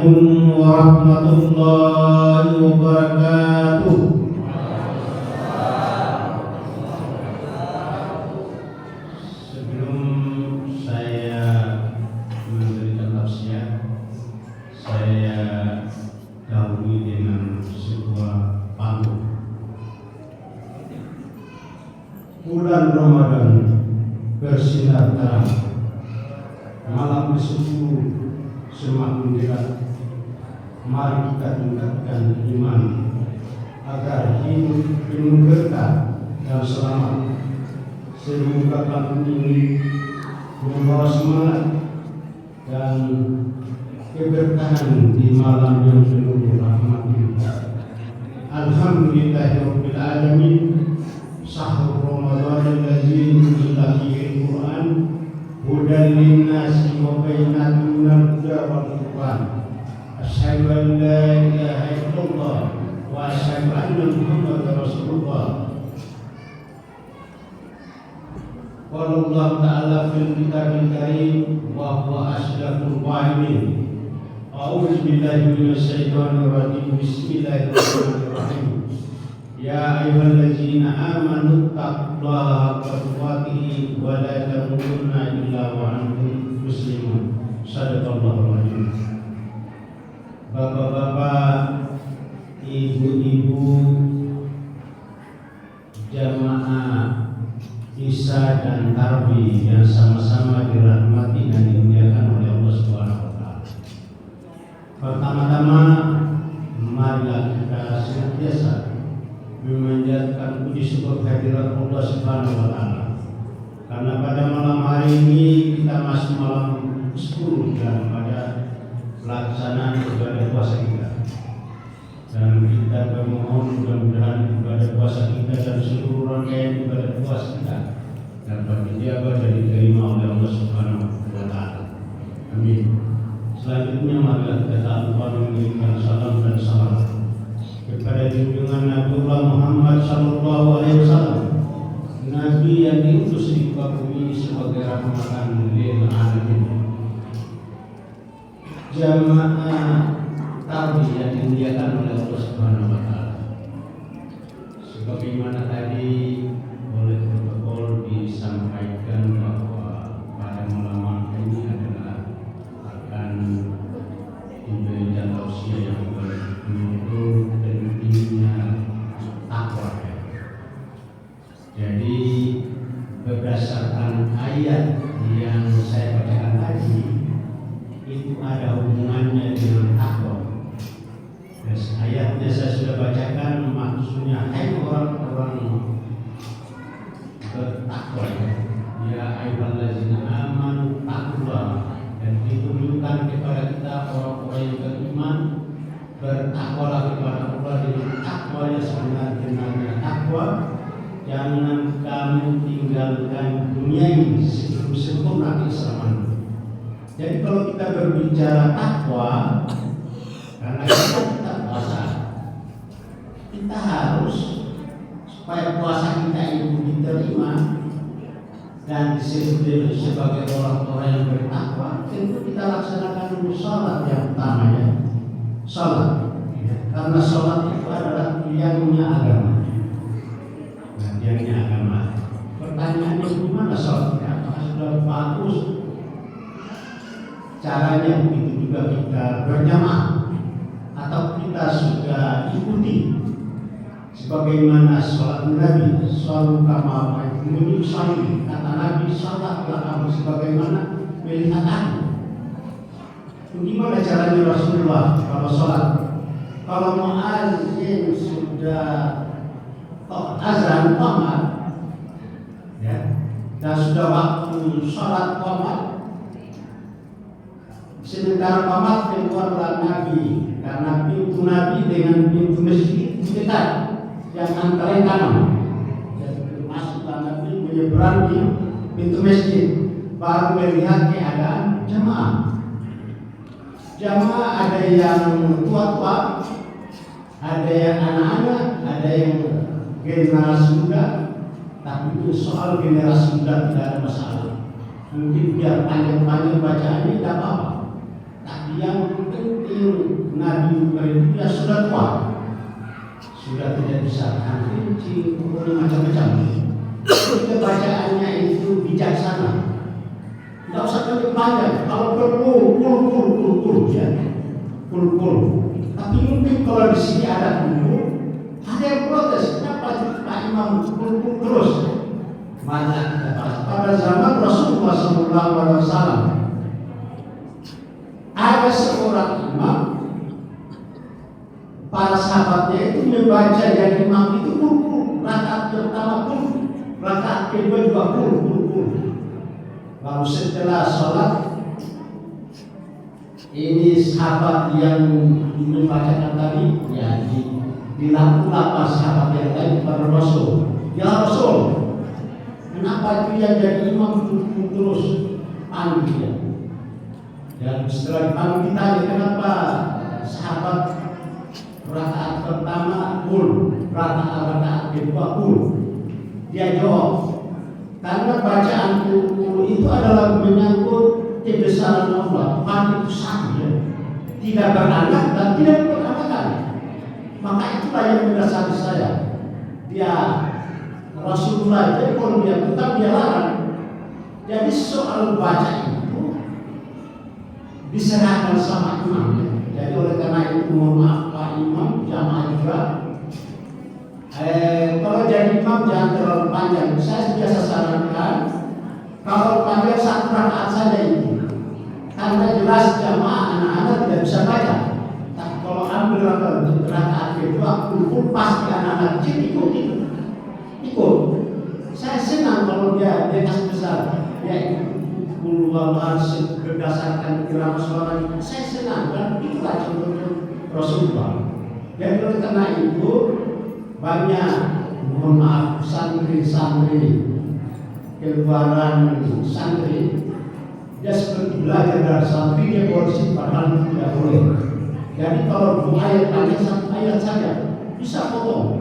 Assalamualaikum warahmatullahi wabarakatuh. Sebelum saya memberikan tausiah, saya dahului dengan sebuah pantun. Bulan Ramadan bersinar terang, malam ke-10 semakin dekat. Mari kita tingkatkan iman agar hidup penuh berkah dan selamat. Semoga pantun ini membawa semangat dan keberkahan di malam yang penuh rahmat. Alhamdulillahirabbil alamin. Syahrul Ramadan allazi unzila fihi al-Qur'an hudan lin-nasi wa bayyinatin minal huda wal furqan. Asyhadu an la ilaha illallah wa asyhadu anna Muhammadar Rasulullah. Qala Allah Ta'ala fil kitabil karim wa huwa asdaqul qa'ilin. A'udzu billahi minasy syaithanir rajim. Bismillahirrahmanirrahim. Ya ayyuhallazina amanu taqullaha haqqa tuqatih wa la tamutunna illa wa antum muslimun. Shadaqallahul azim. Bapak-bapak, ibu-ibu, jamaah Isya dan Tarawih yang sama-sama dirahmati dan dimuliakan oleh Allah Subhanahu wa taala. Pertama-tama marilah kita senantiasa memanjatkan puji syukur kehadirat Allah Subhanahu wa taala. Karena pada malam hari ini kita masih malam 10 dan pada pelaksanaan ibadah puasa kita. Dan kita bermohon mudah-mudahan ibadah puasa kita dan seluruh rangkaian ibadah puasa kita dapat dijaga dan diterima oleh Allah Subhanahu wa taala. Amin. Selanjutnya marilah kita tak lupa mengirimkan salam dan salam kepada junjungan Nabiullah Muhammad sallallahu alaihi wasallam, Nabi yang diutus di muka bumi sebagai rahmatan lil alamin. Jamaah tarawih yang dimuliakan oleh Allah Subhanahu wa taala. Sebagaimana tadi oleh protokol disampaikan bahwa pada malam ini adalah akan diberikan tausiah yang menurut pentingnya takwa. Jadi berdasarkan ayat yang saya bacakan tadi itu ada hubungannya dengan takwa. Ayatnya saya sudah bacakan, maksudnya hai orang-orang bertakwa, ya ayyuhallazina amanu taqullaha, dan ditunjukkan kepada kita orang-orang yang beriman bertakwalah kepada Allah dengan takwa yang sebenar-benarnya takwa. Jangan kamu tinggalkan dunia ini sebelum sempurna keislaman. Jadi kalau kita berbicara takwa, karena kita puasa, kita harus supaya puasa kita itu diterima dan disebut sebagai orang-orang yang bertakwa, tentu kita laksanakan dulu sholat yang utamanya. Sholat, karena sholat itu adalah tiangnya agama. Tiangnya agama. Pertanyaannya gimana sholatnya? Apakah sudah bagus? Caranya begitu juga kita berjamaah atau kita sudah ikuti sebagaimana sholat Nabi sallallahu alaihi wasallam. Kata Nabi, sholatlah kamu sebagaimana melihat aku. Bagaimana caranya Rasulullah kalau sholat? Kalau muadzin sudah azan qomat, ya, dan sudah waktu sholat qomat, sementara qomat keluarlah Nabi, karena pintu Nabi dengan pintu masjid dekat yang antara kanan. Jadi masuklah Nabi menyeberangi pintu masjid, baru melihat keadaan jamaah. Jamaah ada yang tua-tua, ada yang anak-anak, ada yang generasi muda. Tapi itu soal generasi muda tidak ada masalah. Mungkin biar panjang-panjang bacaannya tidak apa-apa. Tapi yang penting Nabi Ibrahim dia sudah tua, sudah tidak bisa kencing, macam-macam. Jadi bacaannya itu bijaksana. Tidak usah panjang. Kalau perlu kul ya, kul. Tapi mungkin kalau di sini ada dulu, ada yang protes. Kenapa Pak Imam kul terus? Banyak kita bahas. Pada zaman Rasulullah SAW ada seorang imam, para sahabatnya itu membaca yang imam itu kul. Rakaat pertama kul, rakaat kedua juga kul. Lalu setelah sholat, ini sahabat yang membacakan tadi, ya dilakukan sahabat yang lain kepada Rasul. Ya Rasul, kenapa itu yang jadi imam terus panggil ya? Dan setelah dipanggil ditanya kenapa sahabat rakaat pertama kul, rakaat kedua kul. Dia jawab, karena bacaan kul itu adalah menyangkut kebesaran Allah. Tuhan itu satu ya, tidak beranak dan tidak beranakan. Maka itulah yang mendasari saya. Dia Rasulullah itu kalau dia bukan dia larang. Jadi soal baca itu diserahkan sama imam. Jadi oleh karena itu mohon maaf Pak Imam, jamaah juga. Kalau jadi imam jangan terlalu panjang. Saya biasa sarankan kalau panjang satu rakaat saja itu, karena jelas jamaah anak-anak tidak bisa baca. Tapi kalau ambil rakaat kedua, kumpul pasti anak-anak kecil ikut. Saya senang kalau dia kasih besar, dia keluar berdasarkan irama suara. Saya senang dan itulah contohnya Rasulullah. Dan oleh karena itu banyak, mohon maaf, santri-santri keluaran santri dia seperti belajar dari santri dia korupsi padahal itu tidak boleh. Jadi kalau 2 ayat hanya 1 ayat saja bisa potong.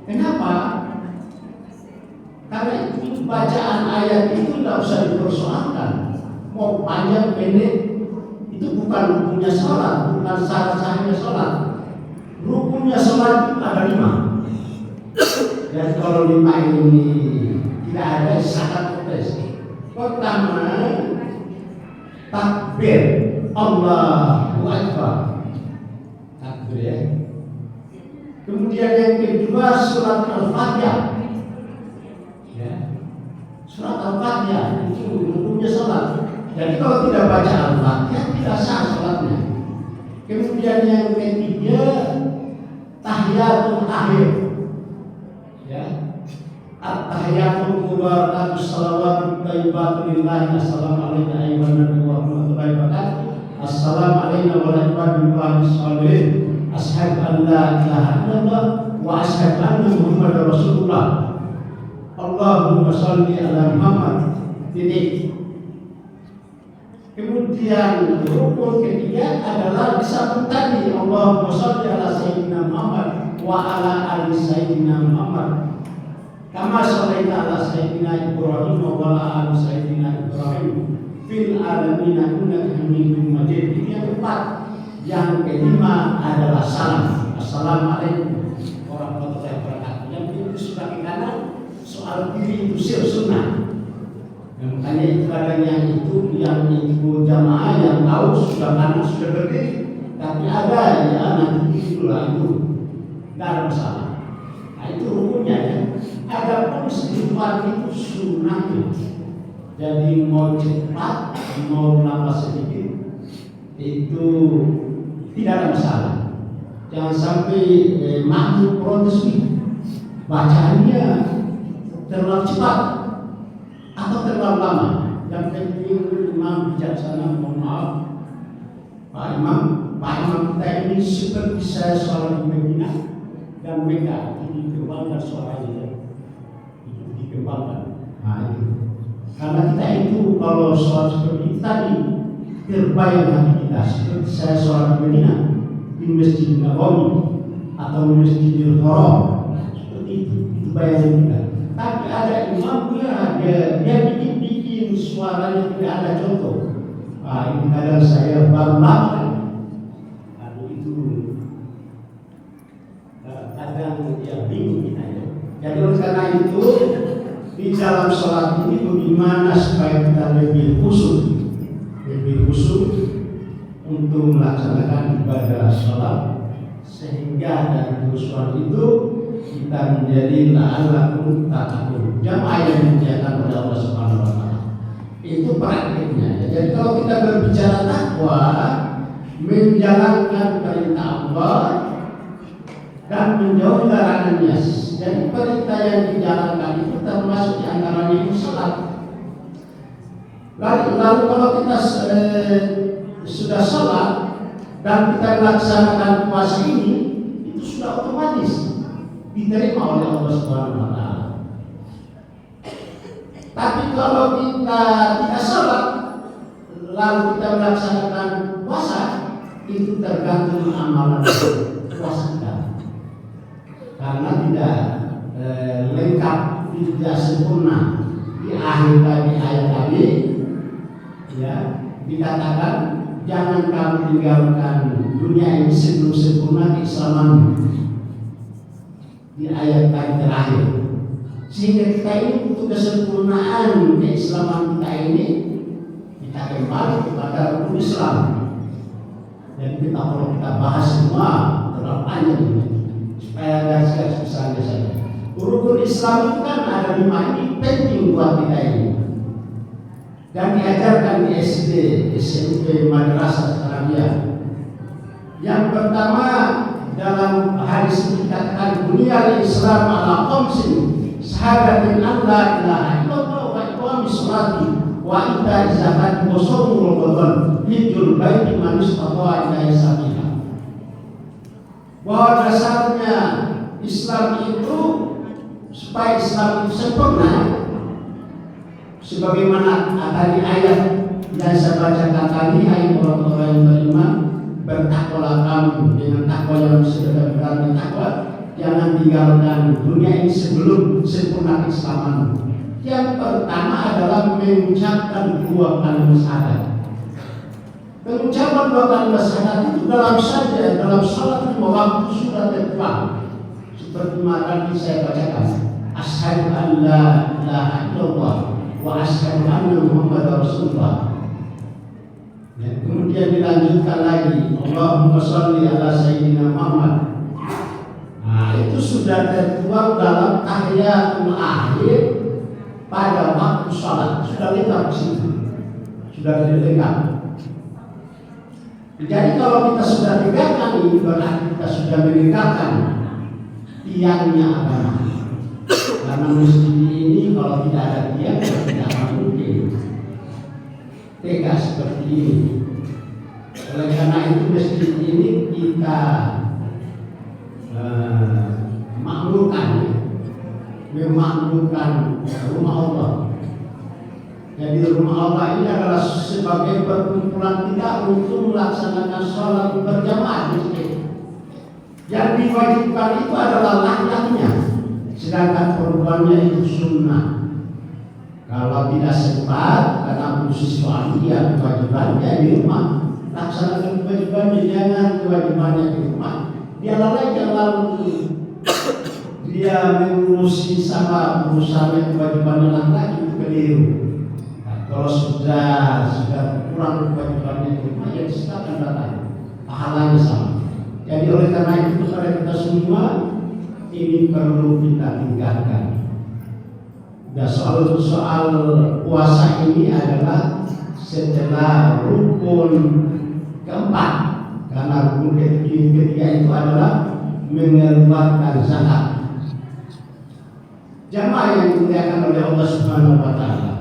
Kenapa? Karena itu bacaan ayat itu tidak usah dipersoalkan. Mau panjang pendek itu bukan rukunnya sholat, bukan syarat-syaratnya sholat. Rukunnya sholat itu ada 5. Dan kalau 5 ini tidak ada syarat protes. Pertama, takbir Allahu Akbar. Takbir ya. Kemudian yang kedua surat Al-Fatihah. Ya. Surat Al-Fatihah itu rukunnya sholat. Jadi kalau tidak baca Al-Fatihah tidak sah sholatnya. Kemudian yang ketiga tahiyatul akhir. Ya. At-tahiyatul mubarakatus salawatut thayyibatu lillahi assalamualaikum warahmatullahi wabarakatuh. Assalamualaikum warahmatullahi wabarakatuh. Asyhadu an la ilaha illallah wa asyhadu anna Muhammadar Rasulullah. Allahumma shalli ala Muhammad. Titik. Kemudian rukun ketiga adalah disambung tadi Allahumma shalli ala sayyidina Muhammad wa ala ali sayyidina Muhammad. Kama shallaita ala sayyidina Ibrahim wa ala ali sayyidina Ibrahim fil alamin innaka Hamidum Majid. Ini yang keempat. Yang kelima adalah salam. Assalamualaikum warahmatullahi wabarakatuh. Yang itu sebagai kanan soal diri itu sunnah. Makanya ibadahnya itu yang ikut jamaah yang tahu sudah kanan sudah berdiri. Tapi ada ya nanti itulah itu tidak ada masalah. Nah itu rukunnya ya. Adapun istighfar itu sunnahnya. Jadi mau cepat mau lama sedikit itu tidak ada masalah. Jangan sampai makmum protes bacaannya terlalu cepat atau terlalu lama. Yang penting imam bijaksana. Mohon maaf Pak Imam kita ini seperti saya sholat di Medina dan Mekah itu dikembangkan suaranya, itu dikembangkan. Nah itu karena kita itu kalau sholat seperti itu tadi terbayang hati kita seperti saya sholat di Medina di Masjid Nabawi atau Masjidil Haram seperti itu bayangan kita. Tapi ada imam dia bikin suaranya tidak ada contoh. Ini kadang saya baru lama itu kadang ya bingung kita ya. Jadi oleh karena itu di dalam sholat ini bagaimana supaya kita lebih khusyuk untuk melaksanakan ibadah sholat, sehingga dari khusyuan itu kita menjadi la'allakum tattaqun, jamaah yang dimuliakan oleh Allah Subhanahu wa taala. Itu praktiknya. Jadi kalau kita berbicara takwa, menjalankan perintah Allah dan menjauhi larangannya. Jadi perintah yang dijalankan itu termasuk di antaranya itu salat. Lalu kalau kita sudah salat dan kita melaksanakan puasa ini, itu sudah otomatis diterima oleh Allah Subhanahu wa taala. Tapi kalau kita tidak salat lalu kita melaksanakan puasa, itu tergantung amalan puasa kita. Karena tidak lengkap, tidak sempurna. Di akhir tadi ayat tadi ya dikatakan jangan kamu tinggalkan dunia ini sebelum sempurna keislaman. Di ayat tadi terakhir, sehingga kita ini butuh kesempurnaan keislaman kita ini, kita kembali kepada rukun Islam. Dan kita kalau kita bahas semua terlalu panjang ini, supaya garis-garis besarnya saja. Rukun Islam itu kan ada 5, ini penting buat kita ini. Dan diajarkan di SD, SMP, madrasah Arabia. Yang pertama dalam hadis dikatakan buniyal Islam ala khamsin syahadatin an la ilaha illallah wa iqamis sholati wa ita'iz zakati wa shaumi ramadan hijjul baiti man istata'a ilaihi sabila. Bahwa dasarnya Islam itu, supaya Islam itu sempurna, sebagaimana tadi ayat yang saya bacakan tadi, ayat orang-orang yang beriman, bertakwalah kamu dengan takwa yang sebenar-benarnya takwa, jangan tinggalkan dunia ini sebelum sempurna keislaman. Yang pertama adalah mengucapkan 2 kalimat syahadat. Mengucapkan 2 kalimat syahadat itu dalam salat 5 waktu sudah tepat. Seperti tadi saya bacakan, asyhadu an la ilaha illallah wa asyhadu anna muhammadar rasulullah. Ya, kemudian dilanjutkan lagi, Allahumma sholli ala sayyidina Muhammad. Nah, itu sudah tertuang dalam tahiyatul akhir pada waktu salat. Sudah lengkap di situ. Sudah lengkap. Jadi kalau kita sudah tegakkan ini, berarti kita sudah menegakkan tiangnya agama. Karena masjid ini kalau tidak ada tiang, tidak akan mungkin tegak seperti ini. Oleh karena itu masjid ini kita memakmurkan rumah Allah. Jadi rumah Allah ini adalah sebagai perkumpulan kita untuk melaksanakan sholat berjamaah di masjid. Yang diwajibkan itu adalah laki-lakinya, sedangkan perempuannya itu sunnah. Kalau tidak sempat karena khusus suami, ya kewajibannya di rumah. Laksanakan kewajibannya, jangan kewajibannya di rumah. Dia lalai lalu dia mengurusi sama urusannya kewajibannya laki-laki, itu keliru. Nah, kalau sudah kurang kewajibannya di rumah, ya silakan datang, pahalanya sama. Jadi oleh karena itu kepada kita semua ini perlu kita tingkatkan. Dan soal puasa ini adalah setelah rukun keempat, karena rukun ketiga itu adalah mengeluarkan zakat. Jamaah yang dimuliakan oleh Allah Subhanahu wa taala.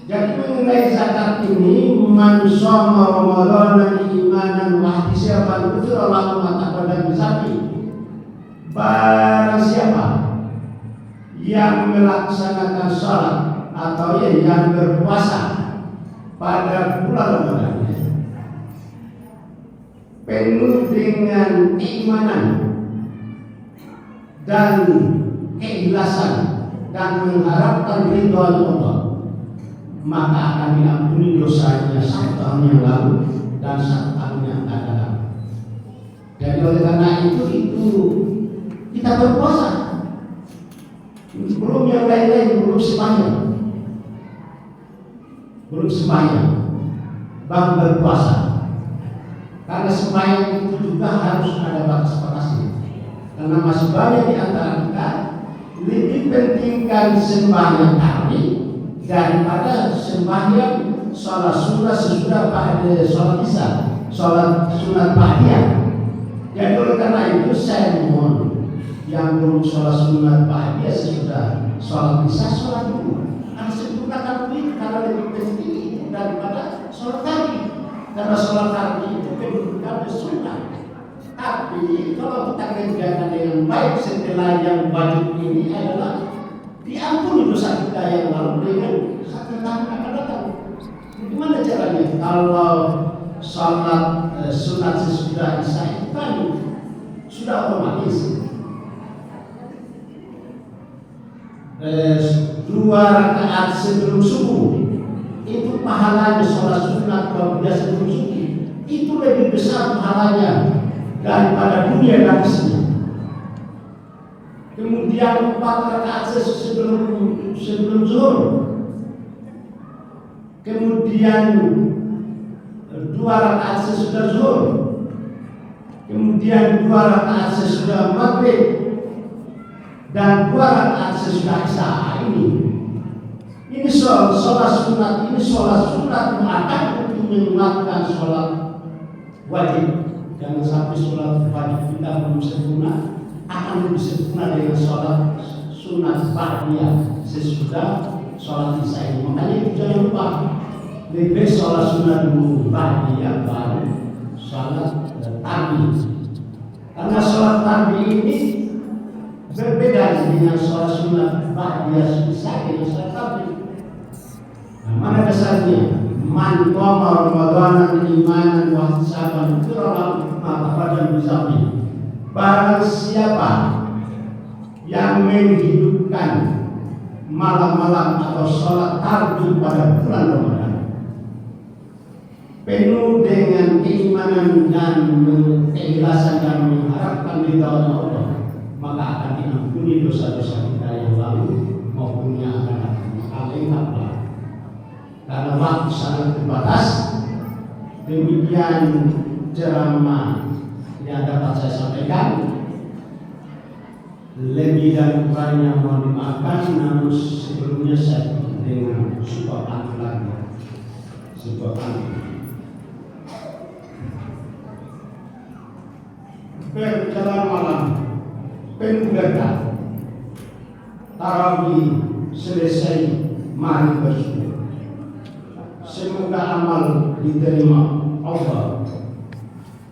Jadi mengenai zakat ini, man shoma ramadhana imanan wa ihtisaban ghufira lahu ma taqaddama min dhanbi. Barang siapa yang melaksanakan salat atau yang berpuasa pada bulan Ramadan penuh dengan keimanan dan keikhlasan dan mengharapkan ridha Allah, maka akan diampuni dosanya 1 tahun yang lalu dan 1 tahun yang akan datang. Jadi oleh karena itu kita berpuasa. Belum yang lain-lain, belum sembahyang, baru berpuasa. Karena sembahyang itu juga harus ada batas-batasnya. Karena masih banyak di antara kita lebih pentingkan sembahyang kami daripada sembahyang sholat sunnah sesudah pada sholat isya, sholat sunat ba'diyah. Jadi oleh karena itu saya mohon yang belum sholat sunat ba'diyah sesudah sholat isya, sholat dulu. Karena sempurnakan diri karena lebih penting daripada sholat tadi. Karena sholat tadi itu kedudukan sunnah. Tapi kalau kita kerjakan dengan baik setelah yang wajib ini adalah diampuni dosa kita yang lalu dengan 1 tahun akan datang. Gimana caranya? Kalau sholat sunat sesudah isya itu kan sudah otomatis 2 rakaat sebelum subuh itu pahalanya sholat sunat kalau sebelum subuh itu lebih besar pahalanya daripada dunia dan isinya. Kemudian 4 rakaat sebelum zuhur, kemudian 2 rakaat sesudah zuhur, kemudian 2 rakaat sesudah maghrib, dan 2 rakaat sesudah isya. Ini sholat sunat, ini sholat sunat akan untuk menguatkan sholat wajib. Jangan sampai sholat wajib kita belum sempurna, akan lebih sempurna dengan sholat sunat ba'diyah sesudah sholat isya. Makanya itu jangan lupa, lebih sholat sunat dulu ba'diyah baru sholat tarbi. Karena sholat tarbi ini berbeda dengan sholat sunat ba'diyah isya dengan sholat tarbi. Nah, mana dasarnya? Man qama Ramadanan imanan wa ihtisaban ghufrana ma taqaddama min dhanbi. Barang siapa yang menghidupkan malam-malam atau sholat tahajud pada bulan Ramadan penuh dengan keimanan dan keikhlasan dan mengharapkan ridha Allah, maka akan diampuni dosa-dosa kita yang lalu maupun yang akan datang. Alhamdulillah. Karena waktu sangat terbatas, demikian ceramah yang dapat saya sampaikan. Lebih dan kurangnya mohon dimaafkan, namun sebelumnya saya dengan sebuah pantun lagi. Berjalan malam penuh berkah, tarawih selesai, mari bersyukur. Semoga amal diterima Allah,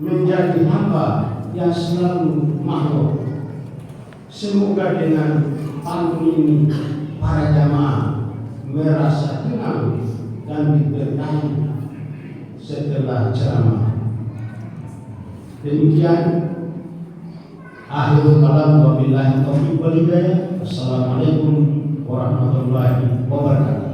menjadi hamba yang selalu makhluk. Semoga dengan pantun ini para jamaah merasa tenang dan diberkahi setelah ceramah. Demikian akhirul kalam, wabillahi taufiq wal hidayah. Assalamualaikum warahmatullahi wabarakatuh.